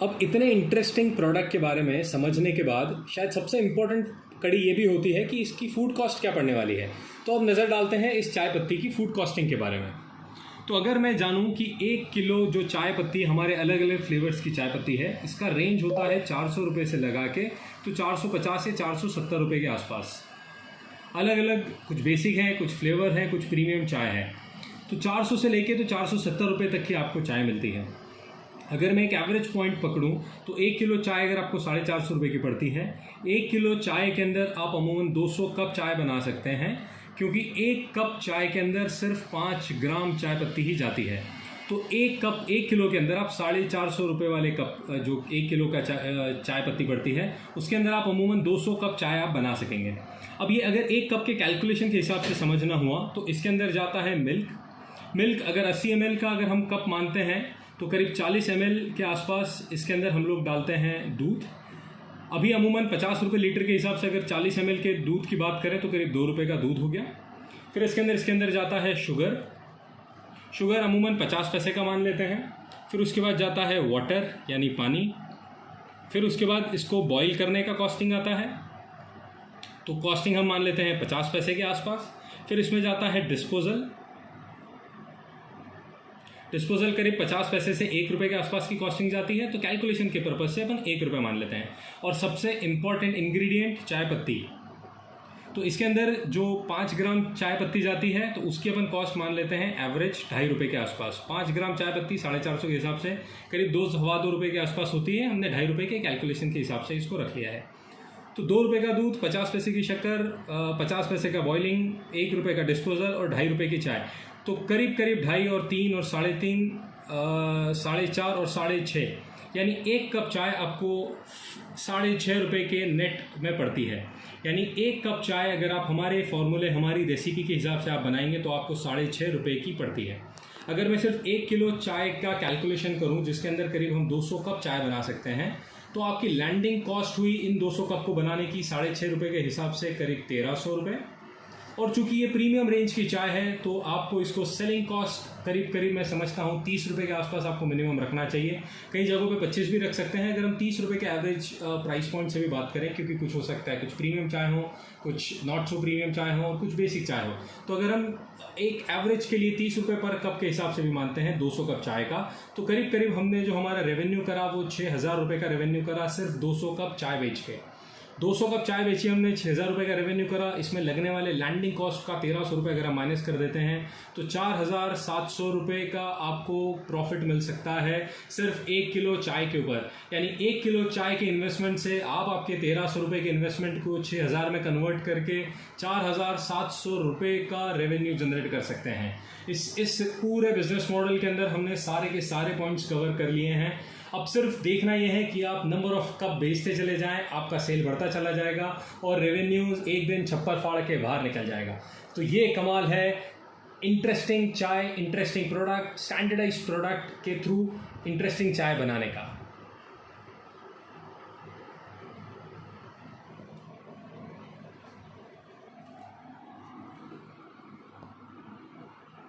अब इतने interesting product के बारे में समझने के बाद शायद सबसे इम्पोर्टेंट कड़ी ये भी होती है कि इसकी फूड कॉस्ट क्या पड़ने वाली है। तो अब नज़र डालते हैं इस चाय पत्ती की फूड कॉस्टिंग के बारे में। तो अगर मैं जानूं कि 1 किलो जो चाय पत्ती हमारे अलग अलग फ्लेवर्स की चाय पत्ती है, इसका रेंज होता है 400 रुपये से लगा के तो 450 से 470 रुपये के आसपास। अलग अलग कुछ बेसिक हैं, कुछ फ्लेवर हैं, कुछ प्रीमियम चाय है। तो 400 से लेके तो 470 रुपये तक की आपको चाय मिलती है। अगर मैं एक एवरेज पॉइंट पकड़ूं तो 1 किलो चाय अगर आपको 450 रुपये की पड़ती है, 1 किलो चाय के अंदर आप अमूमन 200 कप चाय बना सकते हैं, क्योंकि 1 कप चाय के अंदर सिर्फ 5 ग्राम चाय पत्ती ही जाती है। तो 1 किलो के अंदर आप 450 रुपये वाले कप, जो 1 किलो का चाय पत्ती पड़ती है, उसके अंदर आप अमूमन 200 कप चाय आप बना सकेंगे। अब ये अगर 1 कप के कैलकुलेशन के हिसाब से समझना हुआ तो इसके अंदर जाता है मिल्क अगर 80 ml का अगर हम कप मानते हैं तो करीब 40 ml के आसपास इसके अंदर हम लोग डालते हैं दूध। अभी अमूमन 50 रुपये लीटर के हिसाब से अगर 40 ml के दूध की बात करें तो करीब 2 रुपये का दूध हो गया। फिर इसके अंदर जाता है शुगर अमूमन 50 पैसे का मान लेते हैं। फिर उसके बाद जाता है वाटर यानी पानी। फिर उसके बाद इसको बॉईल करने का कॉस्टिंग आता है, तो कॉस्टिंग हम मान लेते हैं 50 पैसे के आसपास। फिर इसमें जाता है डिस्पोजल करीब 50 पैसे से 1 रुपये के आसपास की कॉस्टिंग जाती है। तो कैलकुलेशन के पर्पज़ से अपन 1 रुपये मान लेते हैं। और सबसे इम्पॉर्टेंट इंग्रेडिएंट चाय पत्ती, तो इसके अंदर जो 5 ग्राम चाय पत्ती जाती है तो उसकी अपन कॉस्ट मान लेते हैं एवरेज 2.5 रुपये के आसपास। 5 ग्राम चाय पत्ती 450 के हिसाब से करीब 2 रुपये के आसपास होती है। हमने 2.5 रुपये के कैलकुलेशन के हिसाब से इसको रख लिया है। तो 2 रुपये का दूध, 50 पैसे की शक्कर, 50 पैसे का बॉइलिंग, 1 रुपये का डिस्पोजल और 2.5 रुपये की चाय, तो करीब 2.5 और 3 और 3.5, 4.5 और 6.5, यानी 1 कप चाय आपको 6.5 रुपये के नेट में पड़ती है। यानी 1 कप चाय अगर आप हमारे फॉर्मूले, हमारी रेसिपी के हिसाब से आप बनाएंगे तो आपको 6.5 रुपये की पड़ती है। अगर मैं सिर्फ 1 किलो चाय का कैलकुलेशन करूं जिसके अंदर करीब हम 200 कप चाय बना सकते हैं, तो आपकी लैंडिंग कॉस्ट हुई इन 200 कप को बनाने की 6.5 रुपये के हिसाब से करीब 1300 रुपये। और चूंकि ये प्रीमियम रेंज की चाय है तो आपको इसको सेलिंग कॉस्ट करीब मैं समझता हूँ 30 रुपये के आसपास आपको मिनिमम रखना चाहिए। कई जगहों पे 25 भी रख सकते हैं अगर हम 30 रुपये के एवरेज प्राइस पॉइंट से भी बात करें, क्योंकि कुछ हो सकता है कुछ प्रीमियम चाय हो, कुछ नॉट सो प्रीमियम चाय हो और कुछ बेसिक चाय हो। तो अगर हम एक एवरेज के लिए 30 रुपये पर कप के हिसाब से भी मानते हैं 200 कप चाय का, तो करीब हमने जो हमारा रेवेन्यू करा वो 6,000 रुपये का रेवेन्यू करा सिर्फ 200 कप चाय बेच के। 200 कप चाय बेची हमने, 6,000 रुपये का रेवेन्यू करा। इसमें लगने वाले लैंडिंग कॉस्ट का 1300 रुपये अगर हम माइनस कर देते हैं तो 4,700 रुपये का आपको प्रॉफिट मिल सकता है सिर्फ 1 किलो चाय के ऊपर। यानी 1 किलो चाय के इन्वेस्टमेंट से आप आपके 1300 रुपये के इन्वेस्टमेंट को 6,000 में कन्वर्ट करके 4,700 रुपये का रेवेन्यू जनरेट कर सकते हैं। इस पूरे बिजनेस मॉडल के अंदर हमने सारे के सारे पॉइंट्स कवर कर लिए हैं। अब सिर्फ देखना यह है कि आप नंबर ऑफ कप बेचते चले जाएं, आपका सेल बढ़ता चला जाएगा और रेवेन्यूज एक दिन छप्पर फाड़ के बाहर निकल जाएगा। तो ये कमाल है इंटरेस्टिंग चाय, इंटरेस्टिंग प्रोडक्ट, स्टैंडर्डाइज्ड प्रोडक्ट के थ्रू इंटरेस्टिंग चाय बनाने का।